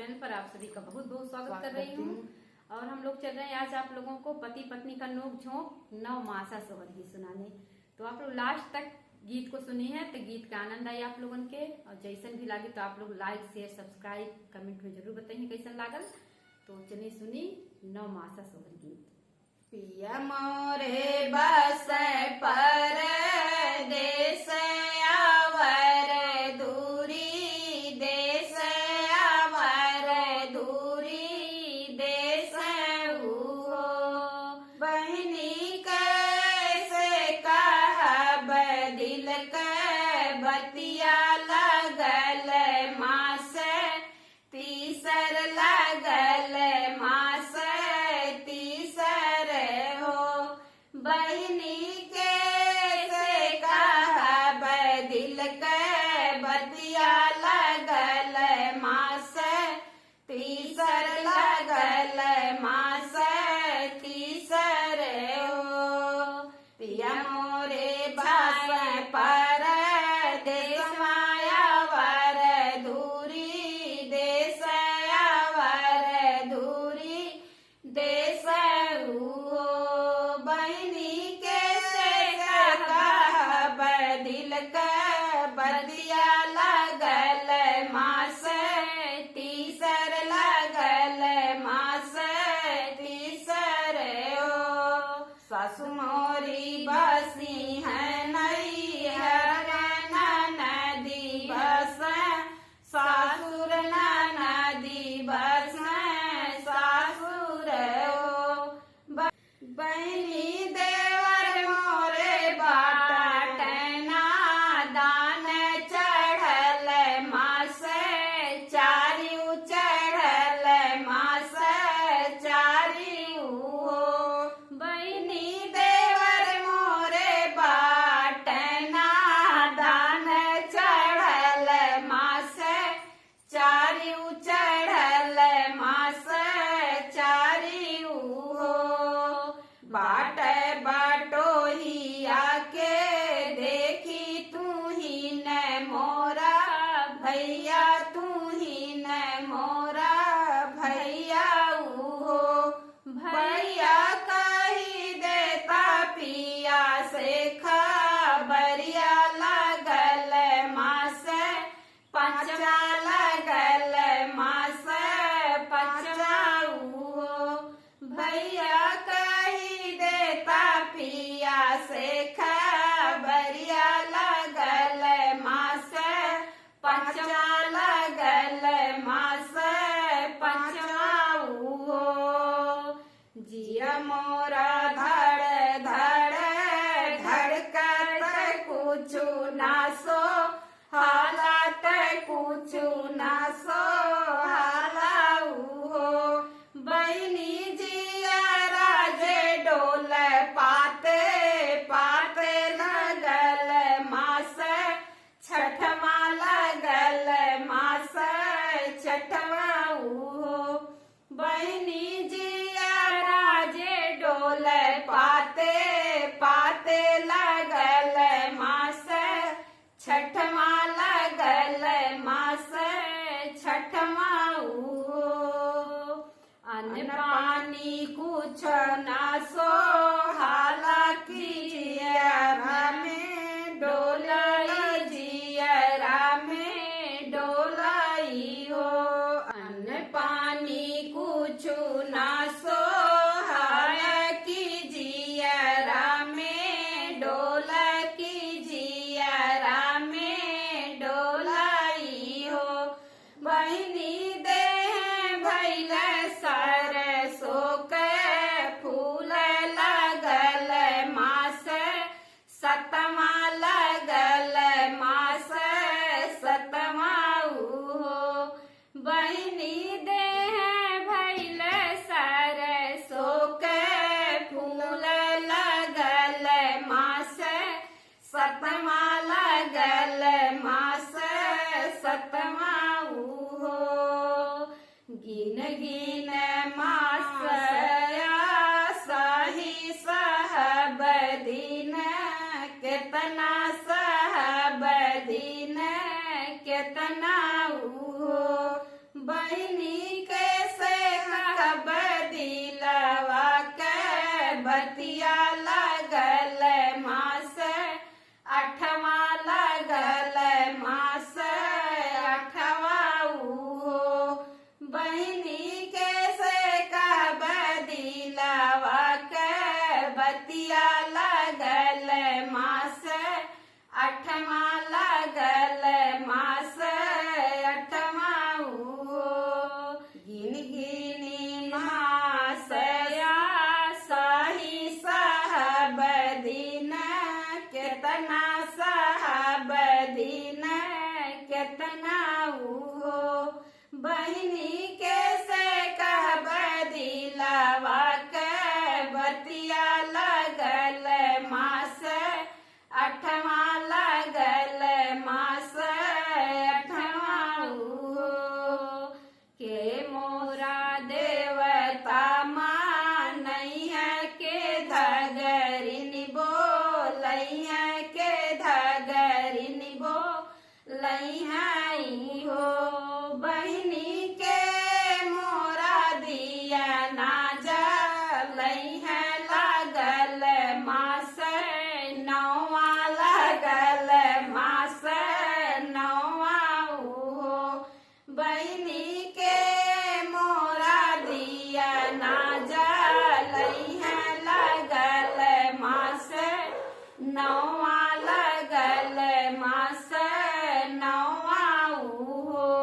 Channel पर आप सभी का बहुत बहुत स्वागत कर रही हूँ। और हम लोग चल रहे हैं आज आप लोगों को पति पत्नी का नोक झोंक नवमासा सोहर गीत सुनाने। तो आप लोग लास्ट तक गीत को सुनी है तो गीत का आनंद आए आप लोगों के, और जैसन भी लागे तो आप लोग लाइक शेयर सब्सक्राइब कमेंट में जरूर बताइए कैसन लागल। तो चलिए सुनी नवमासा सोहर गीत। पिया मोरे बस परदेस आवर दूरी देश आवर दूरी देश हो बहनी कैसे कहब दिल के बतिया लगल मास तीसर लगल मास बहनी के से कहब दिल के बतिया लगल मास तीसर लगल मास तीसर हो पिया मोरे बस पर देश आवर दूरी देश आवर दूरी देश दिल का बदिया लगल मास तीसर लगल मास तीसर हो सासु मोरी बसी है नैहर नदी बस सासुर नदी बस सासुर हो बहनी देवर मोरे बाट दान चढ़ल मास चारियू चढ़ल मास चारियू हो बहनी देवर मोरे बाट दान चढ़ल मास चारियू चढ़ल मास चारियू हो बाट बाटो ही आके देखी तू ही न मोरा भैया तू ही न मोरा भैया हो भैया कही देता पिया से खबरिया लगल मास पचा लगल मास पचा हो भैया कही देता पिया से खबरिया लगल मास पचा लगल मास पचाऊ हो जिया मोरा धड़ धड़ धड़कत कुछु ना सो हालात कुछु ना सो हालाऊ हो बहनी जिया राजे डोल पाते पाते लगल मास छठवा लगल मास छठवा हो बहनी जिया राजे डोल पाते पाते लगल मास छठवा लगल मास छठवा हो अन्न पानी कुछ ना सो हालाकी जियरा में डोलाई जियरा में डोलाई हो अन्न पानी कुछ ना सो हालाकी जियरा में डोला की जियरा में डोलाई हो बहनी सरसों के फूल लगल मास सतमा लगल मास सतमा हो बहनी देह भैल सरसों के फूल लगल मास सतमा लगल मास सतमा हो गिन गिन मास सही सहब दिन केतना सहब दिन केतना बहनी बहनी के से कहब दिलवा के बतिया लगल मास अठवा लगल मास अठवा के मोरा देवता मानैया के धगरिन बोलैया के धगरिन बोलैया हो बहनी के मोरा दिया ना जलैया लागल मास नौवा लागल मास नौवा हो बहनी के मोरा दिया ना जलैया लागल मास नौवा लागल मास नौवा हो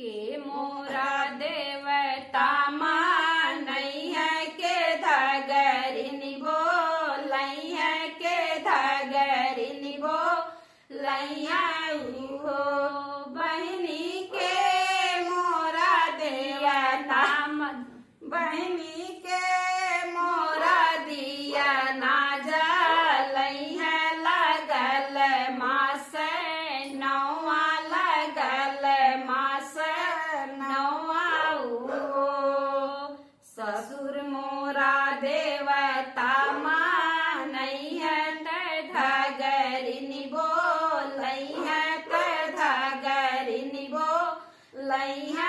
के मोरा देवता मानैया के धगरिन बोलैया के धगरिन बोलैया हो बहनी के मोरा दिया नाम बहनी के मोरा दिया ना जलैया लागल मास नौवा लागल मास नौवा हो ससुर मोरा देवता मानैया धगरिन बोलैया धगरिन बोलैया